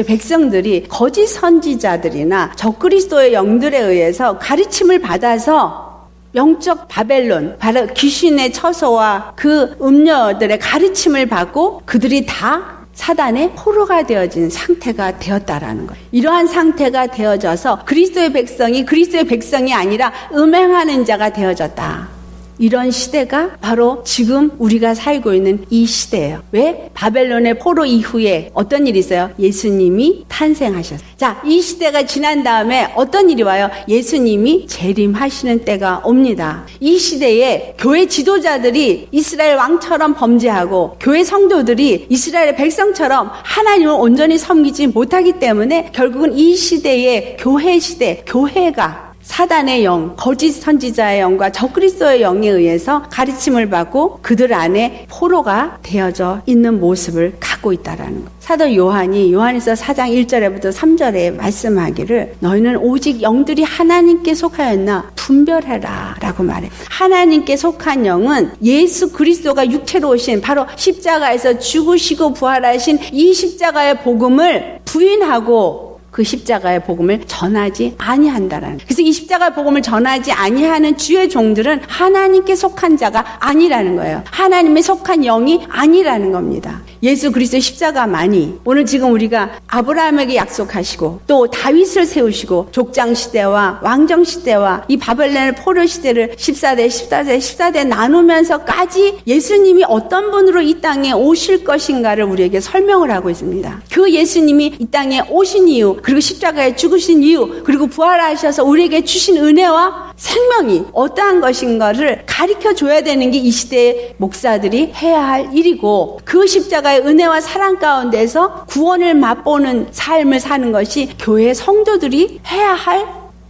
백성들이 거짓 선지자들이나 적그리스도의 영들에 의해서 가르침을 받아서 영적 바벨론, 바로 귀신의 처소와 그 음녀들의 가르침을 받고 그들이 다 사단의 포로가 되어진 상태가 되었다라는 거예요. 이러한 상태가 되어져서 그리스도의 백성이 아니라 음행하는 자가 되어졌다. 이런 시대가 바로 지금 우리가 살고 있는 이 시대예요. 왜? 바벨론의 포로 이후에 어떤 일이 있어요? 예수님이 탄생하셨어요. 자, 이 시대가 지난 다음에 어떤 일이 와요? 예수님이 재림하시는 때가 옵니다. 이 시대에 교회 지도자들이 이스라엘 왕처럼 범죄하고 교회 성도들이 이스라엘의 백성처럼 하나님을 온전히 섬기지 못하기 때문에 결국은 이 시대의 교회가 사단의 영, 거짓 선지자의 영과 적그리스도의 영에 의해서 가르침을 받고 그들 안에 포로가 되어져 있는 모습을 갖고 있다라는 것. 사도 요한이 요한에서 4장 1절에부터 3절에 말씀하기를 너희는 오직 영들이 하나님께 속하였나 분별해라 라고 말해. 하나님께 속한 영은 예수 그리스도가 육체로 오신 바로 십자가에서 죽으시고 부활하신 이 십자가의 복음을 부인하고 그 십자가의 복음을 전하지 아니한다라는. 그래서 이 십자가의 복음을 전하지 아니하는 주의 종들은 하나님께 속한 자가 아니라는 거예요. 하나님에 속한 영이 아니라는 겁니다. 예수 그리스도의 십자가만이 오늘 지금 우리가 아브라함에게 약속하시고 또 다윗을 세우시고 족장 시대와 왕정 시대와 이 바벨론의 포로 시대를 14대 나누면서까지 예수님이 어떤 분으로 이 땅에 오실 것인가를 우리에게 설명을 하고 있습니다. 그 예수님이 이 땅에 오신 이유, 그리고 십자가에 죽으신 이유, 그리고 부활하셔서 우리에게 주신 은혜와 생명이 어떠한 것인가를 가르쳐줘야 되는 게 이 시대의 목사들이 해야 할 일이고, 그 십자가의 은혜와 사랑 가운데서 구원을 맛보는 삶을 사는 것이 교회 성도들이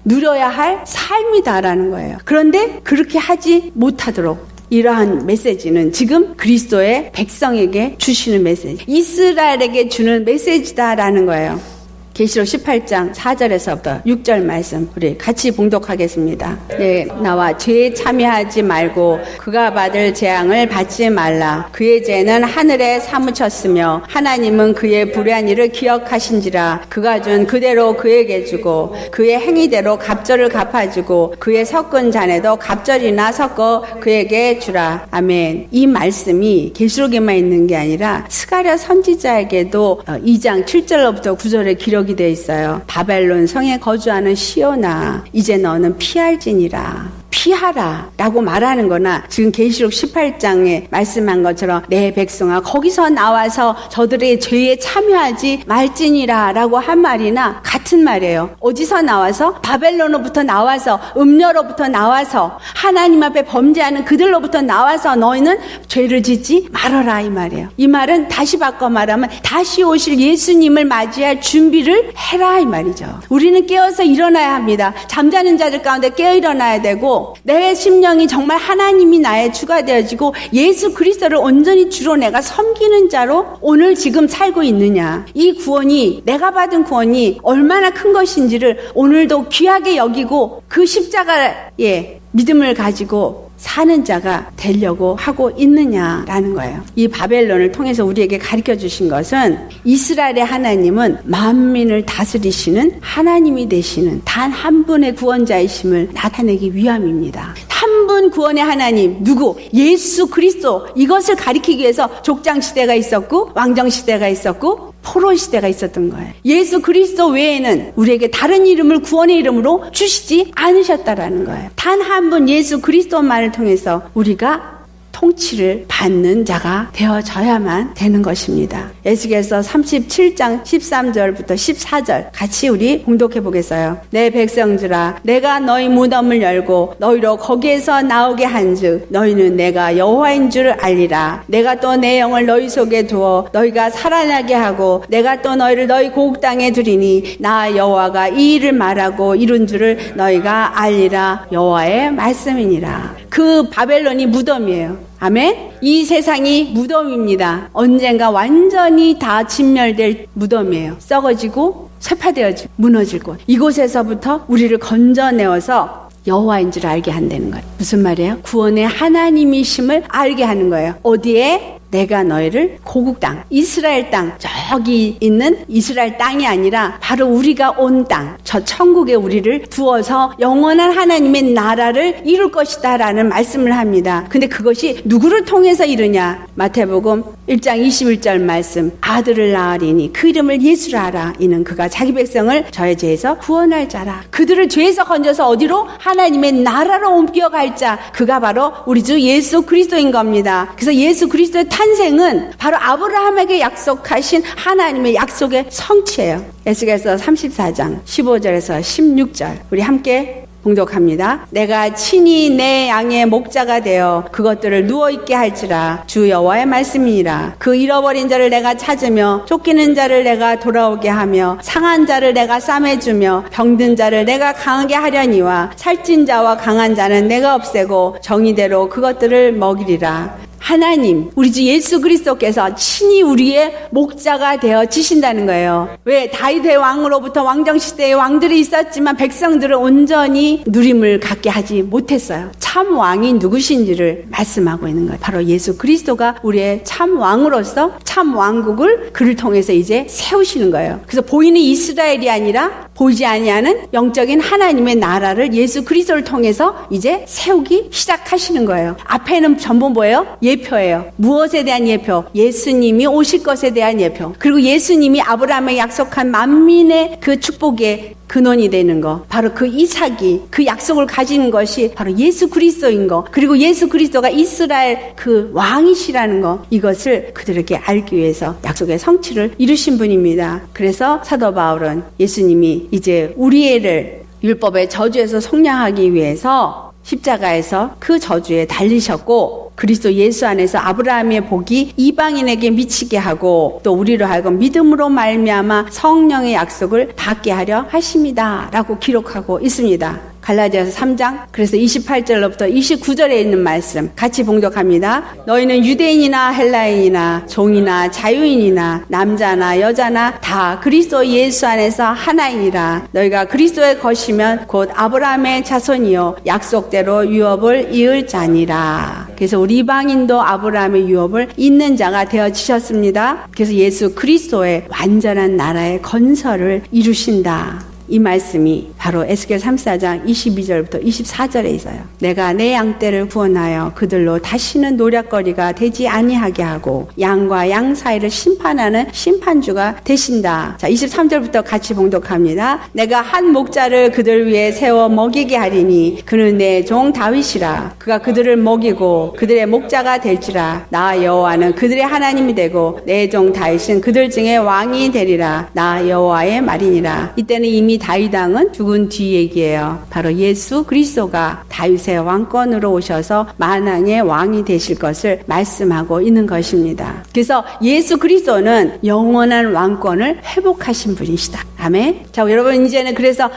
누려야 할 삶이다라는 거예요. 그런데 그렇게 하지 못하도록 이러한 메시지는 지금 그리스도의 백성에게 주시는 메시지, 이스라엘에게 주는 메시지다라는 거예요. 계시록 18장 4절에서부터 6절 말씀 우리 같이 봉독하겠습니다. 네, 나와 죄에 참여하지 말고 그가 받을 재앙을 받지 말라. 그의 죄는 하늘에 사무쳤으며 하나님은 그의 불의한 일을 기억하신지라. 그가 준 그대로 그에게 주고 그의 행위대로 갑절을 갚아주고 그의 섞은 잔에도 갑절이나 섞어 그에게 주라. 아멘. 이 말씀이 계시록에만 있는 게 아니라 스가랴 선지자에게도 2장 7절로부터 9절에 기록이 되어 있어요. 바벨론 성에 거주하는 시온아, 이제 너는 피할지니라. 피하라 라고 말하는 거나 지금 계시록 18장에 말씀한 것처럼 내 백성아 거기서 나와서 저들의 죄에 참여하지 말지니라 라고 한 말이나 같은 말이에요. 어디서 나와서? 바벨론으로부터 나와서, 음녀로부터 나와서, 하나님 앞에 범죄하는 그들로부터 나와서 너희는 죄를 짓지 말아라 이 말이에요. 이 말은 다시 바꿔 말하면 다시 오실 예수님을 맞이할 준비를 해라 이 말이죠. 우리는 깨어서 일어나야 합니다. 잠자는 자들 가운데 깨어 일어나야 되고, 내 심령이 정말 하나님이 나의 주가 되어지고 예수 그리스도를 온전히 주로 내가 섬기는 자로 오늘 지금 살고 있느냐, 이 구원이, 내가 받은 구원이 얼마나 큰 것인지를 오늘도 귀하게 여기고 그 십자가의 믿음을 가지고 사는 자가 되려고 하고 있느냐라는 거예요. 이 바벨론을 통해서 우리에게 가르쳐 주신 것은 이스라엘의 하나님은 만민을 다스리시는 하나님이 되시는 단 한 분의 구원자이심을 나타내기 위함입니다. 한 분 구원의 하나님, 누구? 예수 그리스도. 이것을 가리키기 위해서 족장 시대가 있었고 왕정 시대가 있었고 포로 시대가 있었던 거예요. 예수 그리스도 외에는 우리에게 다른 이름을 구원의 이름으로 주시지 않으셨다라는 거예요. 단 한 분 예수 그리스도만을 통해서 우리가 통치를 받는 자가 되어져야만 되는 것입니다. 에스겔서 37장 13절부터 14절 같이 우리 봉독해 보겠어요. 내 백성들아, 내가 너희 무덤을 열고 너희로 거기에서 나오게 한즉 너희는 내가 여호와인 줄 알리라. 내가 또 내 영을 너희 속에 두어 너희가 살아나게 하고 내가 또 너희를 너희 고국 땅에 두리니 나 여호와가 이 일을 말하고 이룬 줄을 너희가 알리라. 여호와의 말씀이니라. 그 바벨론이 무덤이에요. 아멘. 이 세상이 무덤입니다. 언젠가 완전히 다 진멸될 무덤이에요. 썩어지고 쇠파되어지고 무너질 곳. 이곳에서부터 우리를 건져내어서 여호와인 줄 알게 한다는 거예요. 무슨 말이에요? 구원의 하나님이심을 알게 하는 거예요. 어디에? 내가 너희를 고국 땅, 이스라엘 땅, 저기 있는 이스라엘 땅이 아니라 바로 우리가 온 땅, 저 천국에 우리를 두어서 영원한 하나님의 나라를 이룰 것이다 라는 말씀을 합니다. 근데 그것이 누구를 통해서 이루냐? 마태복음 1장 21절 말씀, 아들을 낳으리니 그 이름을 예수라 하라. 이는 그가 자기 백성을 저의 죄에서 구원할 자라. 그들을 죄에서 건져서 어디로? 하나님의 나라로 옮겨갈 자, 그가 바로 우리 주 예수 그리스도인 겁니다. 그래서 예수 그리스도의 탄생은 바로 아브라함에게 약속하신 하나님의 약속의 성취예요. 에스겔서 34장 15절에서 16절 우리 함께 봉독합니다. 내가 친히 내 양의 목자가 되어 그것들을 누워있게 할지라. 주 여호와의 말씀이니라. 그 잃어버린 자를 내가 찾으며 쫓기는 자를 내가 돌아오게 하며 상한 자를 내가 싸매주며 병든 자를 내가 강하게 하려니와 살찐 자와 강한 자는 내가 없애고 정의대로 그것들을 먹이리라. 하나님, 우리 주 예수 그리스도께서 친히 우리의 목자가 되어 지신다는 거예요. 왜? 다윗의 왕으로부터 왕정시대의 왕들이 있었지만 백성들을 온전히 누림을 갖게 하지 못했어요. 참 왕이 누구신지를 말씀하고 있는 거예요. 바로 예수 그리스도가 우리의 참 왕으로서 참 왕국을 그를 통해서 이제 세우시는 거예요. 그래서 보이는 이스라엘이 아니라 보이지 아니하는 영적인 하나님의 나라를 예수 그리스도를 통해서 이제 세우기 시작하시는 거예요. 앞에는 전부 뭐예요? 예표예요. 무엇에 대한 예표? 예수님이 오실 것에 대한 예표. 그리고 예수님이 아브라함에 약속한 만민의 그 축복의 근원이 되는 거, 바로 그 이삭이 그 약속을 가진 것이 바로 예수 그리스도인 거, 그리고 예수 그리스도가 이스라엘 그 왕이시라는 거, 이것을 그들에게 알기 위해서 약속의 성취를 이루신 분입니다. 그래서 사도 바울은 예수님이 이제 우리를 율법의 저주에서 속량하기 위해서 십자가에서 그 저주에 달리셨고, 그리스도 예수 안에서 아브라함의 복이 이방인에게 미치게 하고 또 우리로 하여금 믿음으로 말미암아 성령의 약속을 받게 하려 하십니다 라고 기록하고 있습니다. 갈라디아서 3장 그래서 28절로부터 29절에 있는 말씀 같이 봉독합니다. 너희는 유대인이나 헬라인이나 종이나 자유인이나 남자나 여자나 다 그리스도 예수 안에서 하나이니라. 너희가 그리스도의 것이면 곧 아브라함의 자손이요 약속대로 유업을 이을 자니라. 그래서 우리 이방인도 아브라함의 유업을 잇는 자가 되어지셨습니다. 그래서 예수 그리스도의 완전한 나라의 건설을 이루신다. 이 말씀이 바로 에스겔 34장 22절부터 24절에 있어요. 내가 내 양떼를 구원하여 그들로 다시는 노략거리가 되지 아니하게 하고 양과 양 사이를 심판하는 심판주가 되신다. 자, 23절부터 같이 봉독합니다. 내가 한 목자를 그들 위에 세워 먹이게 하리니 그는 내 종 다윗이라. 그가 그들을 먹이고 그들의 목자가 될지라. 나 여호와는 그들의 하나님이 되고 내 종 다윗은 그들 중에 왕이 되리라. 나 여호와의 말이니라. 이때는 이미 다윗 왕은 죽은 뒤 얘기예요. 바로 예수 그리스도가 다윗의 왕권으로 오셔서 만왕의 왕이 되실 것을 말씀하고 있는 것입니다. 그래서 예수 그리스도는 영원한 왕권을 회복하신 분이시다. 아멘. 자, 여러분 이제는 그래서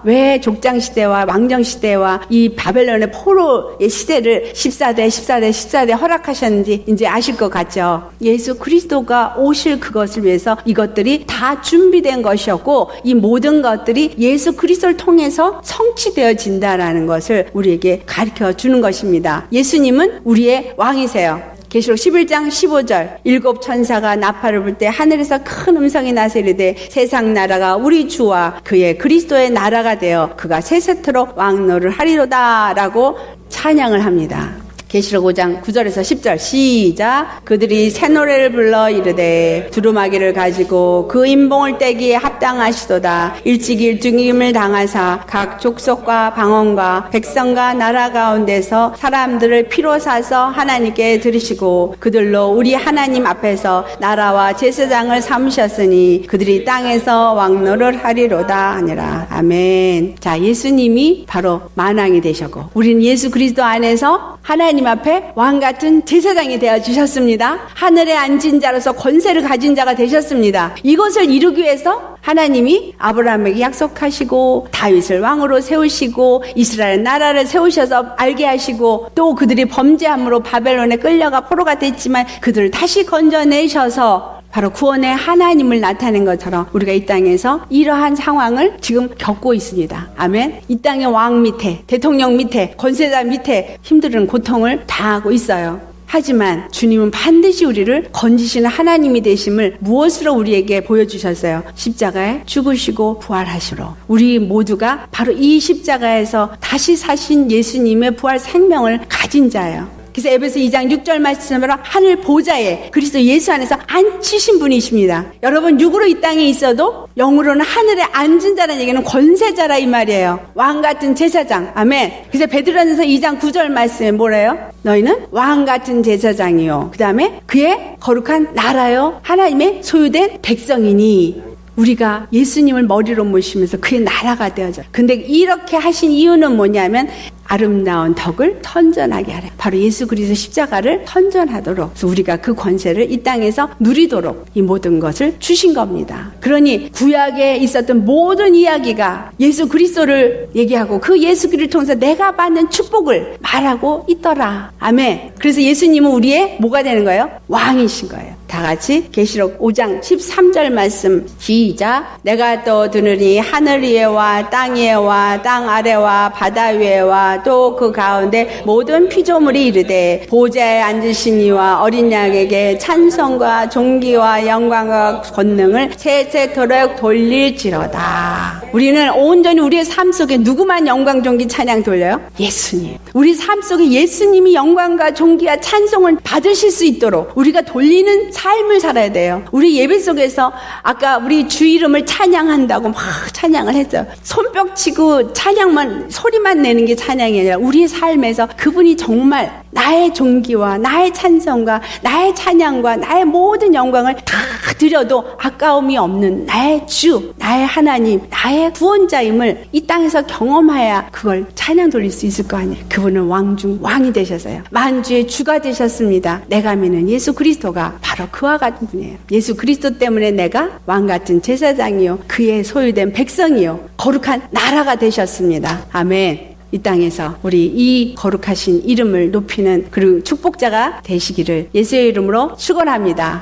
왜 족장 시대와 왕정 시대와 이 바벨론의 포로의 시대를 14대 허락하셨는지 이제 아실 것 같죠. 예수 그리스도가 오실 그것을 위해서 이것들이 다 준비된 것이었고 이 모든 것들이 예수 그리스도를 통해서 성취되어진다라는 것을 우리에게 가르쳐 주는 것입니다. 예수님은 우리의 왕이세요. 계시록 11장 15절 7 천사가 나팔을 불 때 하늘에서 큰 음성이 나서 이르되 세상 나라가 우리 주와 그의 그리스도의 나라가 되어 그가 세세토록 왕노를 하리로다 라고 찬양을 합니다. 계시록 5장 9절에서 10절 시작. 그들이 새 노래를 불러 이르되 두루마기를 가지고 그 인봉을 떼기에 합당하시도다. 일찍일중임을 당하사 각 족속과 방언과 백성과 나라 가운데서 사람들을 피로 사서 하나님께 들으시고 그들로 우리 하나님 앞에서 나라와 제사장을 삼으셨으니 그들이 땅에서 왕노를 하리로다 하니라. 아멘. 자, 예수님이 바로 만왕이 되셨고 우리는 예수 그리스도 안에서 하나님 앞에 왕 같은 제사장이 되어 주셨습니다. 하늘에 앉은 자로서 권세를 가진 자가 되셨습니다. 이것을 이루기 위해서 하나님이 아브라함에게 약속하시고 다윗을 왕으로 세우시고 이스라엘 나라를 세우셔서 알게 하시고 또 그들이 범죄함으로 바벨론에 끌려가 포로가 됐지만 그들을 다시 건져내셔서 바로 구원의 하나님을 나타낸 것처럼 우리가 이 땅에서 이러한 상황을 지금 겪고 있습니다. 아멘. 이 땅의 왕 밑에, 대통령 밑에, 권세자 밑에 힘든 고통을 당하고 있어요. 하지만 주님은 반드시 우리를 건지시는 하나님이 되심을 무엇으로 우리에게 보여주셨어요? 십자가에 죽으시고 부활하시러. 우리 모두가 바로 이 십자가에서 다시 사신 예수님의 부활 생명을 가진 자예요. 그래서 에베소 2장 6절 말씀으로 하늘 보좌에 그리스도 예수 안에서 앉히신 분이십니다. 여러분 육으로 이 땅에 있어도 영으로는 하늘에 앉은 자라는 얘기는 권세자라 이 말이에요. 왕 같은 제사장. 아멘. 그래서 베드로전서 2장 9절 말씀에 뭐래요? 너희는 왕 같은 제사장이요. 그 다음에 그의 거룩한 나라요. 하나님의 소유된 백성이니. 우리가 예수님을 머리로 모시면서 그의 나라가 되어져요. 근데 이렇게 하신 이유는 뭐냐면 아름다운 덕을 선전하게 하래. 바로 예수 그리스도 십자가를 선전하도록 그래서 우리가 그 권세를 이 땅에서 누리도록 이 모든 것을 주신 겁니다. 그러니 구약에 있었던 모든 이야기가 예수 그리스도를 얘기하고 그 예수 그리스도를 통해서 내가 받는 축복을 말하고 있더라. 아멘. 그래서 예수님은 우리의 뭐가 되는 거예요? 왕이신 거예요. 다 같이 계시록 5장 13절 말씀 시작. 내가 또 들으니 하늘 위에와 땅 위에와 땅 아래와 바다 위에와 또 그 가운데 모든 피조물이 이르되 보좌에 앉으신 이와 어린 양에게 찬송과 존귀와 영광과 권능을 세세토록 돌릴지로다. 우리는 온전히 우리의 삶 속에 누구만 영광 존귀 찬양 돌려요? 예수님. 우리 삶 속에 예수님이 영광과 존귀와 찬송을 받으실 수 있도록 우리가 돌리는 삶을 살아야 돼요. 우리 예배 속에서 아까 우리 주 이름을 찬양한다고 막 찬양을 했어요. 손뼉 치고 찬양만 소리만 내는 게 찬양이 아니라 우리의 삶에서 그분이 정말 나의 존귀와 나의 찬송과 나의 찬양과 나의 모든 영광을 다 드려도 아까움이 없는 나의 주, 나의 하나님, 나의 구원자임을 이 땅에서 경험해야 그걸 찬양 돌릴 수 있을 거 아니에요. 그분은 왕 중 왕이 되셔서요. 만주의 주가 되셨습니다. 내가 믿는 예수 그리스도가 바로 그와 같은 분이에요. 예수 그리스도 때문에 내가 왕 같은 제사장이요 그의 소유된 백성이요 거룩한 나라가 되셨습니다. 아멘. 이 땅에서 우리 이 거룩하신 이름을 높이는 그리고 축복자가 되시기를 예수의 이름으로 축원합니다.